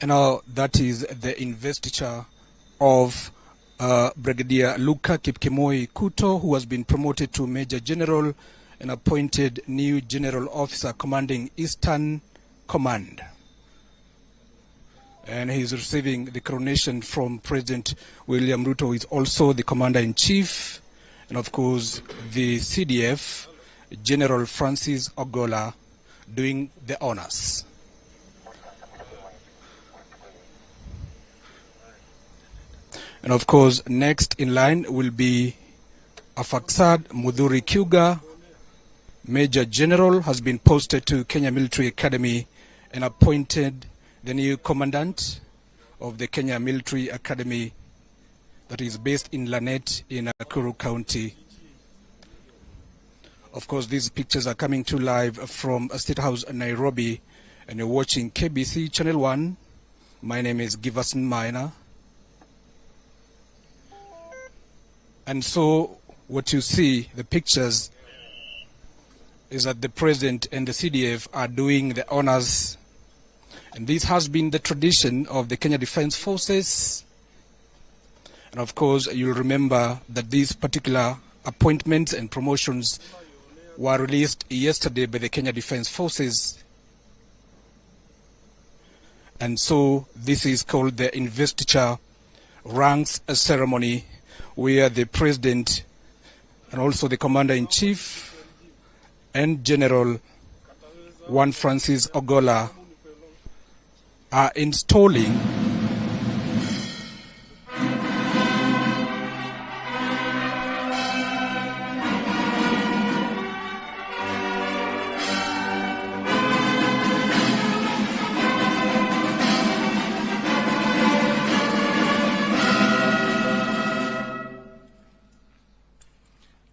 And now that is the investiture of Brigadier Luka Kipkemoi Kuto, who has been promoted to Major General and appointed new General Officer commanding Eastern Command. And he is receiving the coronation from President William Ruto, who is also the Commander-in-Chief, and of course the CDF, General Francis Ogola, doing the honors. And of course, next in line will be Afaksad Mudhuri Kyuga. Major General has been posted to Kenya Military Academy and appointed the new commandant of the Kenya Military Academy that is based in Lanet in Nakuru County. Of course, these pictures are coming to live from State House, Nairobi, and you're watching KBC Channel 1. My name is Giverson Maina. And so what you see, the pictures, is that the President and the CDF are doing the honors. And this has been the tradition of the Kenya Defense Forces. And of course, you'll remember that these particular appointments and promotions were released yesterday by the Kenya Defense Forces. And so this is called the investiture ranks ceremony, where the President and also the Commander-in-Chief and General Juan Francis Ogola are installing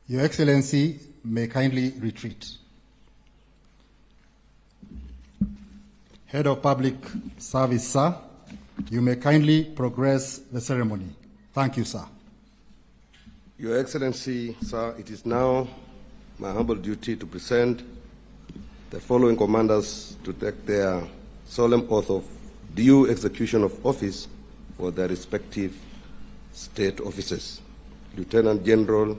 Your Excellency may kindly retreat. Head of Public Service, sir, you may kindly progress the ceremony. Thank you, sir. Your Excellency, sir, it is now my humble duty to present the following commanders to take their solemn oath of due execution of office for their respective state offices. Lieutenant General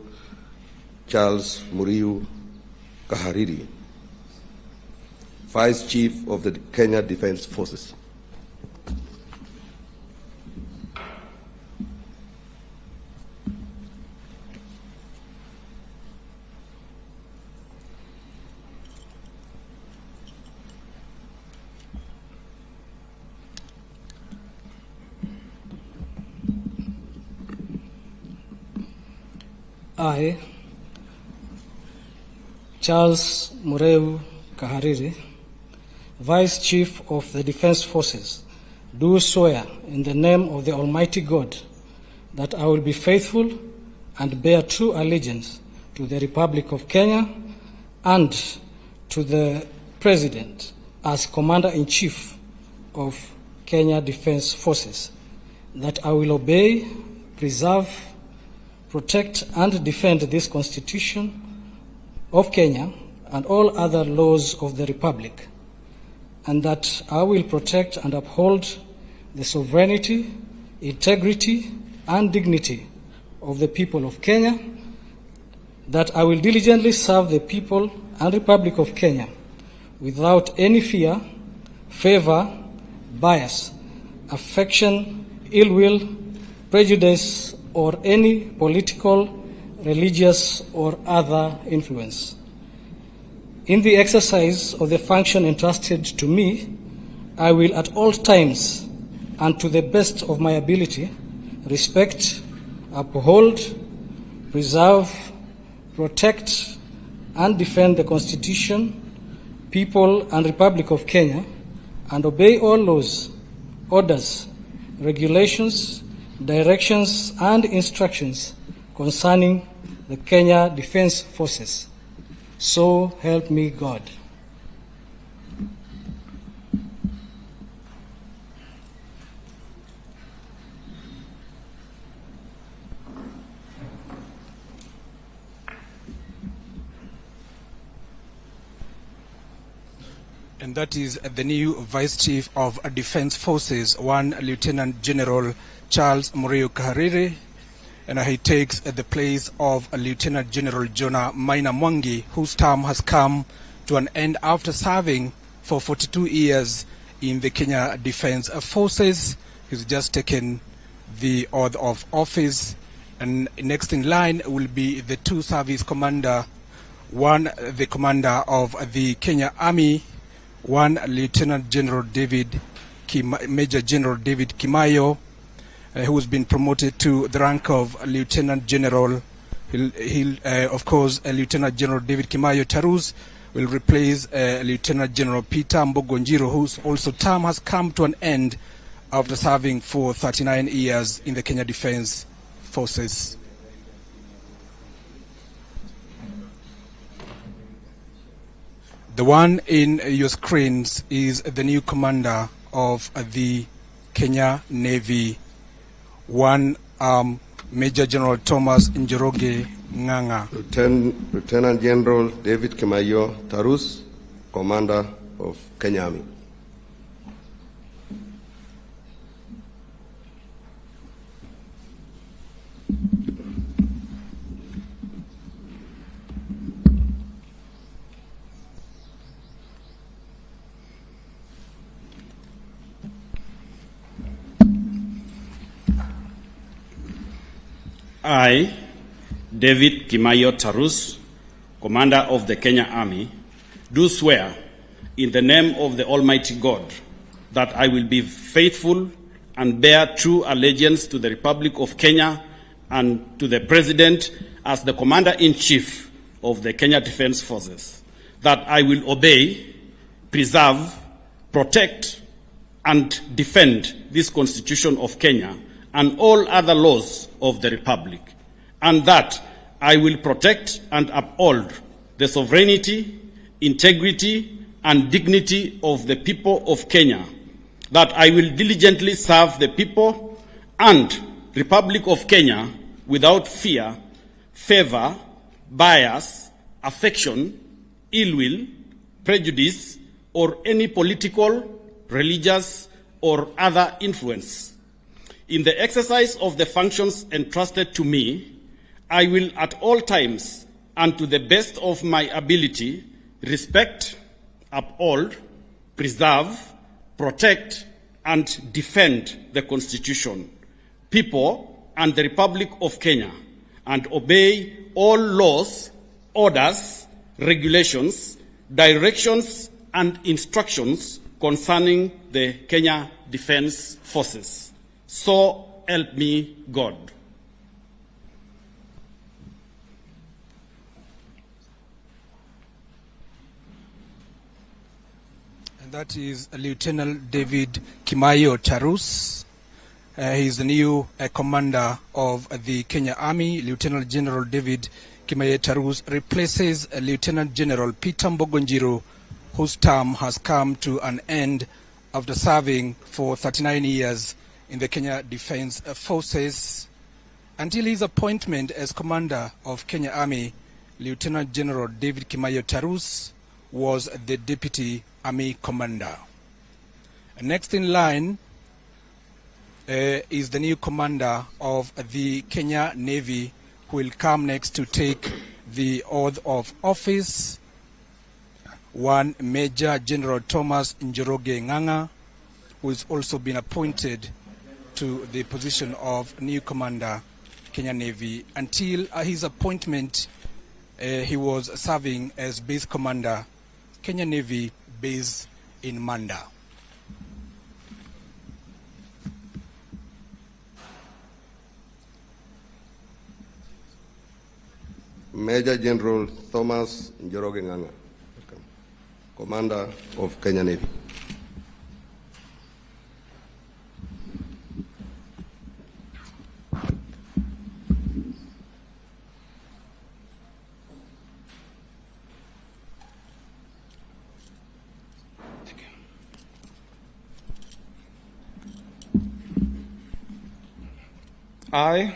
Charles Muriu Kahariri, Vice Chief of the Kenya Defense Forces. I, Charles Muriu Kahariri, Vice Chief of the Defense Forces, do swear in the name of the Almighty God that I will be faithful and bear true allegiance to the Republic of Kenya and to the President as Commander-in-Chief of Kenya Defense Forces, that I will obey, preserve, protect and defend this Constitution of Kenya and all other laws of the Republic, and that I will protect and uphold the sovereignty, integrity, and dignity of the people of Kenya, that I will diligently serve the people and Republic of Kenya without any fear, favor, bias, affection, ill will, prejudice, or any political, religious, or other influence. In the exercise of the function entrusted to me, I will at all times and to the best of my ability respect, uphold, preserve, protect, and defend the Constitution, people, and Republic of Kenya, and obey all laws, orders, regulations, directions, and instructions concerning the Kenya Defense Forces. So help me God. And that is the new Vice Chief of Defense Forces, one Lieutenant General Charles Mureu Kahariri, and he takes the place of Lieutenant General Jonah Maina Mwangi, whose term has come to an end after serving for 42 years in the Kenya Defense Forces. He's just taken the oath of office, and next in line will be the two service commander, one the commander of the Kenya Army, one Lieutenant General Major General David Kimayo, who has been promoted to the rank of Lieutenant General. Of course, Lieutenant General David Kimayo Tarus will replace Lieutenant General Peter Mbogonjiro, whose also term has come to an end after serving for 39 years in the Kenya Defense Forces. The one in your screens is the new commander of the Kenya Navy, one Major General Thomas Njoroge Ng'ang'a. Lieutenant General David Kimayo Tarus, Commander of Kenya Army. I, David Kimayo Tarus, Commander of the Kenya Army, do swear in the name of the Almighty God that I will be faithful and bear true allegiance to the Republic of Kenya and to the President as the Commander-in-Chief of the Kenya Defense Forces, that I will obey, preserve, protect, and defend this Constitution of Kenya and all other laws of the Republic, and that I will protect and uphold the sovereignty, integrity, and dignity of the people of Kenya, that I will diligently serve the people and Republic of Kenya without fear, favor, bias, affection, ill will, prejudice, or any political, religious, or other influence. In the exercise of the functions entrusted to me, I will at all times and to the best of my ability respect, uphold, preserve, protect, and defend the Constitution, people, and the Republic of Kenya, and obey all laws, orders, regulations, directions, and instructions concerning the Kenya Defense Forces. So help me God. And that is Lieutenant David Kimayo Tarus. He is the new commander of the Kenya Army. Lieutenant General David Kimayo Tarus replaces Lieutenant General Peter Mbogonjiro, whose term has come to an end after serving for 39 years in the Kenya Defense Forces. Until his appointment as commander of Kenya Army, Lieutenant General David Kimayo Tarus was the deputy army commander. And next in line is the new commander of the Kenya Navy, who will come next to take the oath of office, one Major General Thomas Njoroge Ng'ang'a, who has also been appointed to the position of new commander, Kenya Navy. Until his appointment, he was serving as base commander, Kenya Navy base in Manda. Major General Thomas Njoroge Ng'ang'a, Commander of Kenya Navy. I,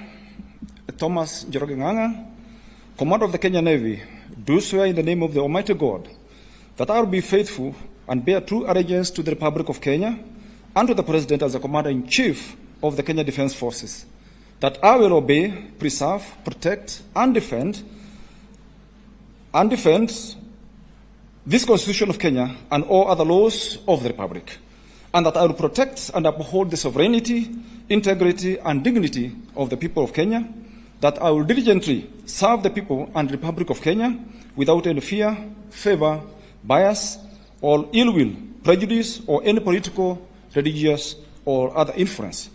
Thomas Njoroge Ng'ang'a, Commander of the Kenya Navy, do swear in the name of the Almighty God that I will be faithful and bear true allegiance to the Republic of Kenya and to the President as the Commander-in-Chief of the Kenya Defence Forces, that I will obey, preserve, protect, and defend this Constitution of Kenya and all other laws of the Republic, and that I will protect and uphold the sovereignty, integrity, and dignity of the people of Kenya, that I will diligently serve the people and Republic of Kenya without any fear, favor, bias, or ill will, prejudice, or any political, religious, or other influence.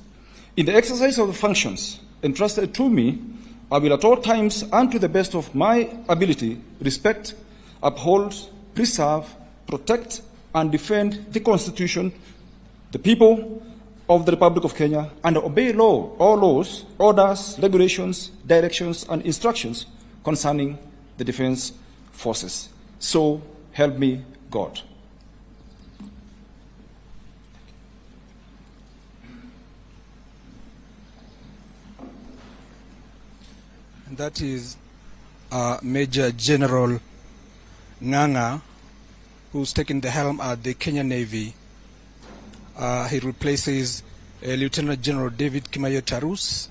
In the exercise of the functions entrusted to me, I will at all times and to the best of my ability respect, uphold, preserve, protect, and defend the Constitution, the people of the Republic of Kenya, and obey all laws, orders, regulations, directions, and instructions concerning the defense forces. So help me God. And that is Major General Ng'ang'a, who's taken the helm at the Kenya Navy. He replaces Lieutenant General David Kimayo Tarus.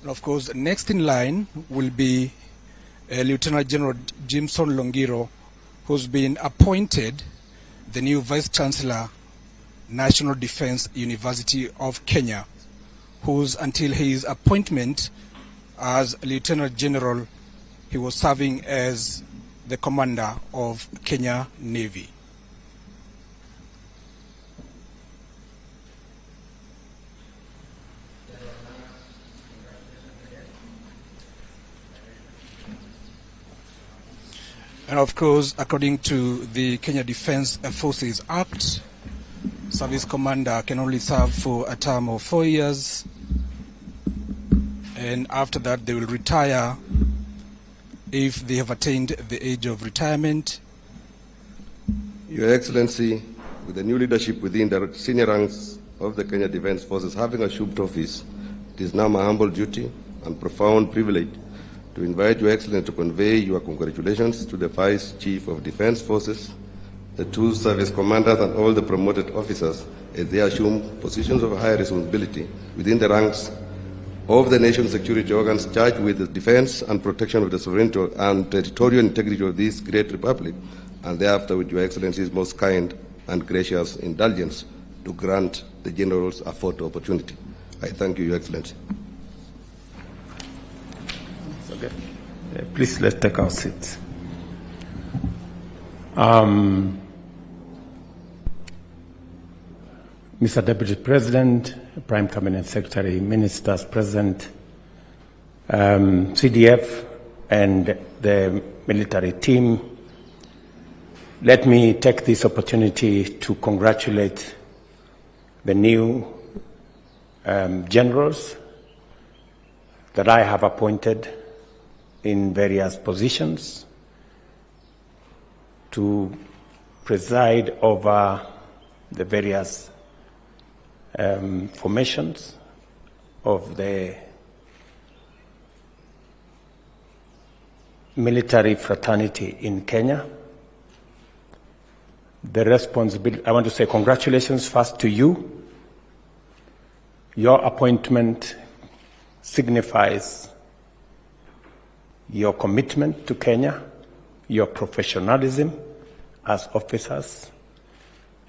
And of course, next in line will be Lieutenant General Jimson Longiro, who's been appointed the new Vice Chancellor, National Defense University of Kenya, whose until his appointment as Lieutenant General, he was serving as the commander of Kenya Navy. And of course, according to the Kenya Defence Forces Act, service commander can only serve for a term of 4 years, and after that they will retire if they have attained the age of retirement. Your Excellency, with the new leadership within the senior ranks of the Kenya Defence Forces having assumed office, it is now my humble duty and profound privilege to invite Your Excellency to convey your congratulations to the Vice Chief of Defence Forces, the two service commanders, and all the promoted officers as they assume positions of high responsibility within the ranks of the nation's security organs charged with the defense and protection of the sovereignty and territorial integrity of this great republic, and thereafter with Your Excellency's most kind and gracious indulgence to grant the generals a photo opportunity. I thank you, Your Excellency. Okay. Please, let's take our seats. Mr. Deputy President, Prime Cabinet Secretary, Ministers present, CDF, and the military team, let me take this opportunity to congratulate the new generals that I have appointed in various positions to preside over the various formations of the military fraternity in Kenya. The responsibility, I want to say congratulations first to you. Your appointment signifies your commitment to Kenya, your professionalism as officers,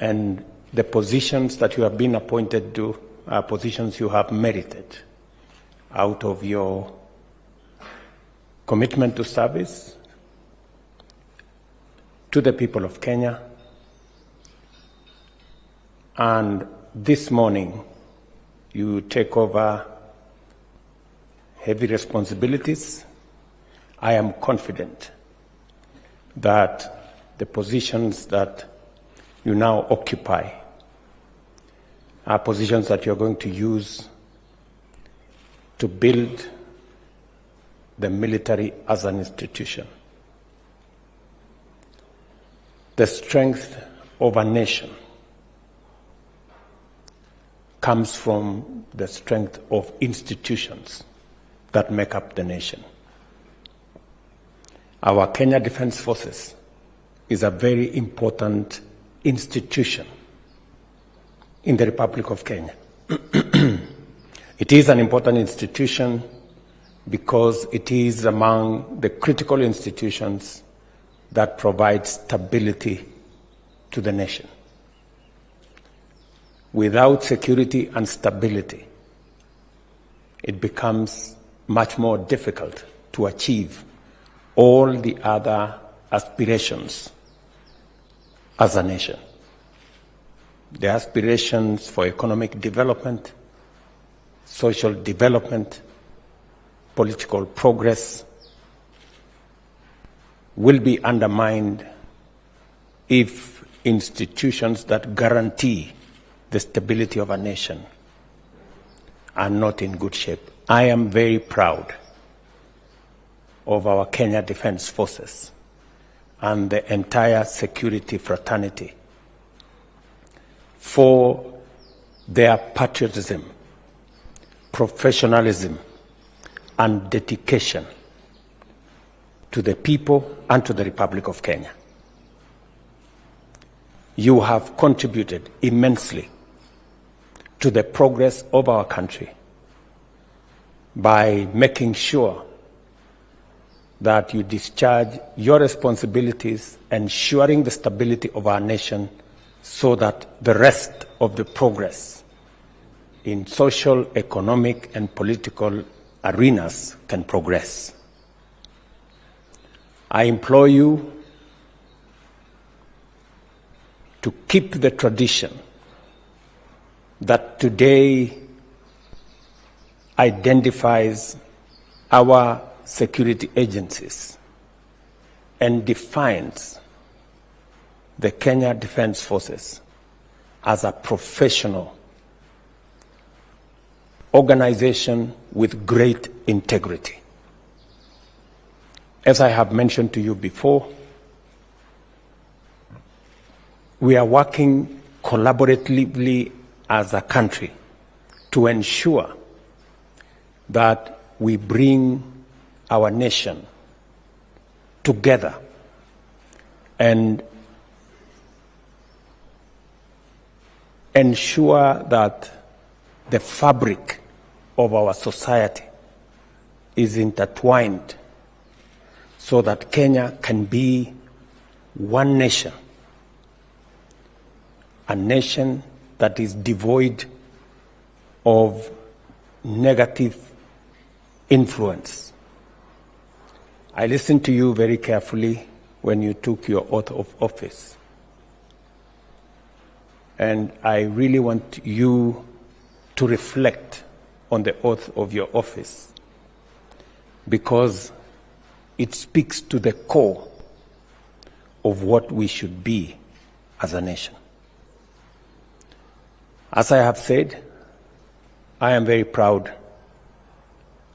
and the positions that you have been appointed to are positions you have merited out of your commitment to service to the people of Kenya. And this morning, you take over heavy responsibilities. I am confident that the positions that you now occupy are positions that you're going to use to build the military as an institution. The strength of a nation comes from the strength of institutions that make up the nation. Our Kenya Defence Forces is a very important institution in the Republic of Kenya. It is an important institution because it is among the critical institutions that provide stability to the nation. Without security and stability, it becomes much more difficult to achieve all the other aspirations as a nation. The aspirations for economic development, social development, political progress will be undermined if institutions that guarantee the stability of a nation are not in good shape. I am very proud of our Kenya Defence Forces and the entire security fraternity for their patriotism, professionalism, and dedication to the people and to the Republic of Kenya. You have contributed immensely to the progress of our country by making sure that you discharge your responsibilities, ensuring the stability of our nation so that the rest of the progress in social, economic, and political arenas can progress. I implore you to keep the tradition that today identifies our security agencies and defines the Kenya Defence Forces as a professional organization with great integrity. As I have mentioned to you before, we are working collaboratively as a country to ensure that we bring our nation together and ensure that the fabric of our society is intertwined so that Kenya can be one nation, a nation that is devoid of negative influence. I listened to you very carefully when you took your oath of office. And I really want you to reflect on the oath of your office because it speaks to the core of what we should be as a nation. As I have said, I am very proud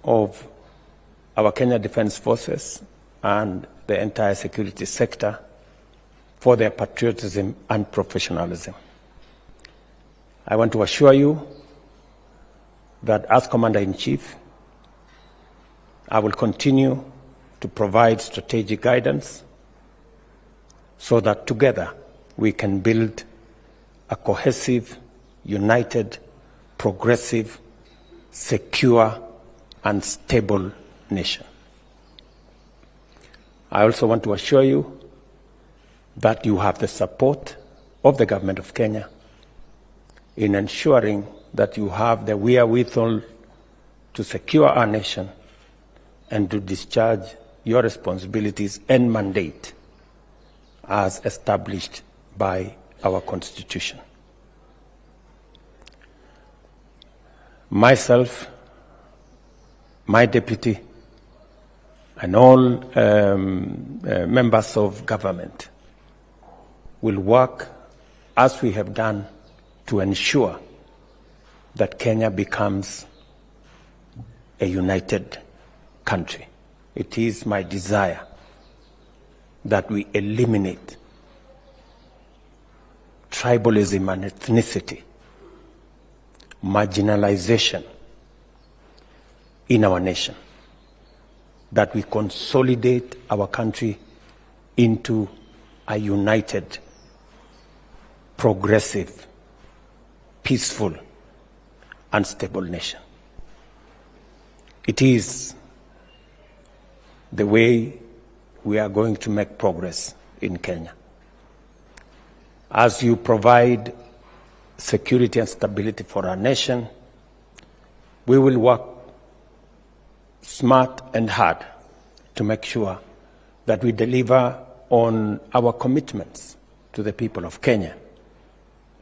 of our Kenya Defence Forces and the entire security sector for their patriotism and professionalism. I want to assure you that as Commander-in-Chief, I will continue to provide strategic guidance so that together we can build a cohesive, united, progressive, secure, and stable nation. I also want to assure you that you have the support of the government of Kenya in ensuring that you have the wherewithal to secure our nation and to discharge your responsibilities and mandate as established by our Constitution. Myself, my deputy, and all members of government will work as we have done to ensure that Kenya becomes a united country. It is my desire that we eliminate tribalism and ethnicity, marginalization in our nation. that we consolidate our country into a united, progressive, peaceful, and stable nation. It is the way we are going to make progress in Kenya. As you provide security and stability for our nation, we will work smart and hard to make sure that we deliver on our commitments to the people of Kenya,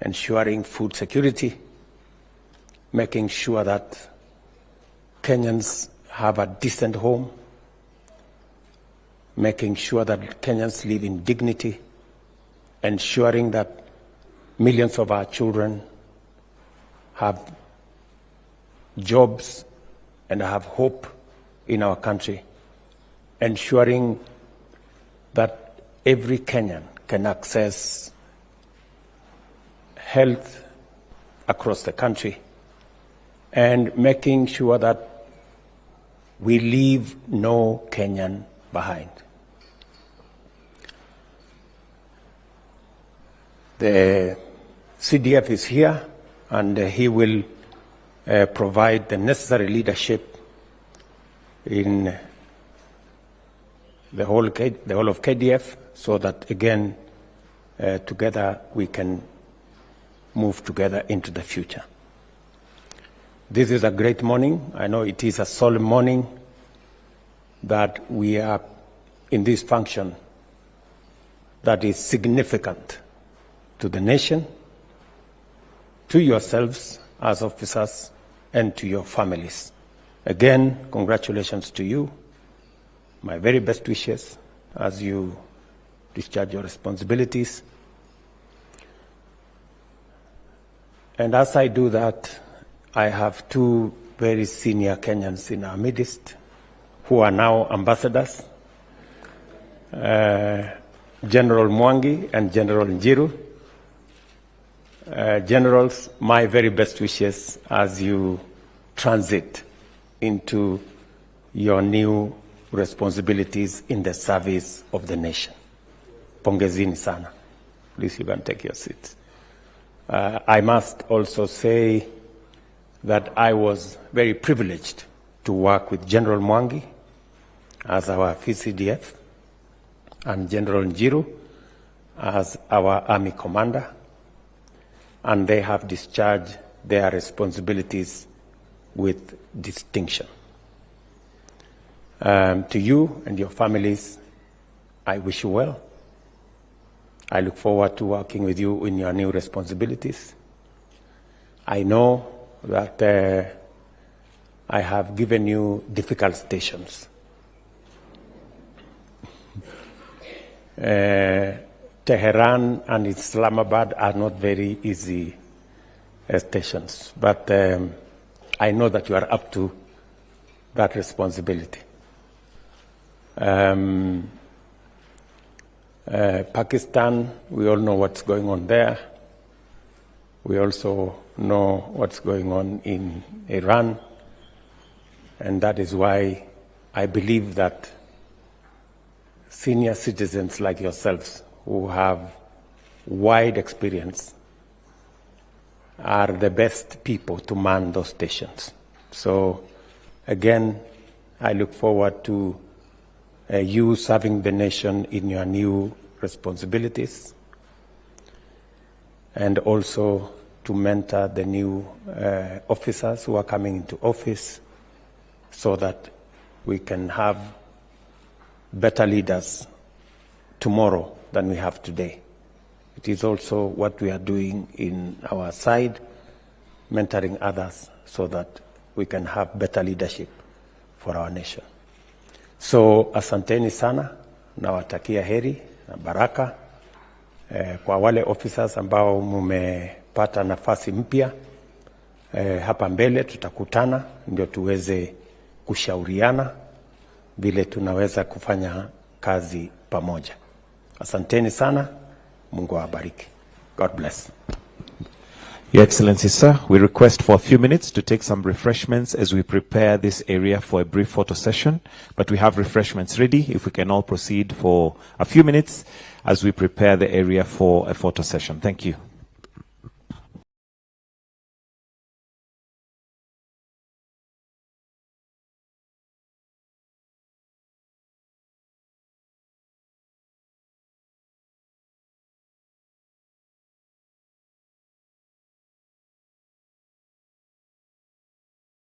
ensuring food security, making sure that Kenyans have a decent home, making sure that Kenyans live in dignity, ensuring that millions of our children have jobs and have hope in our country, ensuring that every Kenyan can access health across the country, and making sure that we leave no Kenyan behind. The CDF is here, and he will provide the necessary leadership in the whole of KDF, so that again, together we can move together into the future. This is a great morning. I know it is a solemn morning that we are in this function that is significant to the nation, to yourselves as officers, and to your families. Again, congratulations to you. My very best wishes as you discharge your responsibilities. And as I do that, I have two very senior Kenyans in our midst who are now ambassadors, General Mwangi and General Njiru. Generals, my very best wishes as you transit into your new responsibilities in the service of the nation. Pongezini sana. Please, you can take your seats. I must also say that I was very privileged to work with General Mwangi as our VCDF and General Njiru as our Army Commander, and they have discharged their responsibilities with distinction. To you and your families, I wish you well. I look forward to working with you in your new responsibilities. I know that I have given you difficult stations. Tehran and Islamabad are not very easy stations, but I know that you are up to that responsibility. Pakistan, we all know what's going on there. We also know what's going on in Iran, and that is why I believe that senior citizens like yourselves who have wide experience are the best people to man those stations. So again, I look forward to you serving the nation in your new responsibilities, and also to mentor the new officers who are coming into office, so that we can have better leaders tomorrow than we have today. It is also what we are doing in our side, mentoring others so that we can have better leadership for our nation. So asanteni sana, nawatakia heri na baraka. Kwa wale officers ambao mumepata nafasi mpya, hapa mbele tutakutana ndio tuweze kushauriana vile tunaweza kufanya kazi pamoja. Asanteni sana, Mungu awabariki. God bless. Your Excellency, sir, we request for a few minutes to take some refreshments as we prepare this area for a brief photo session. But we have refreshments ready. If we can all proceed for a few minutes as we prepare the area for a photo session. Thank you.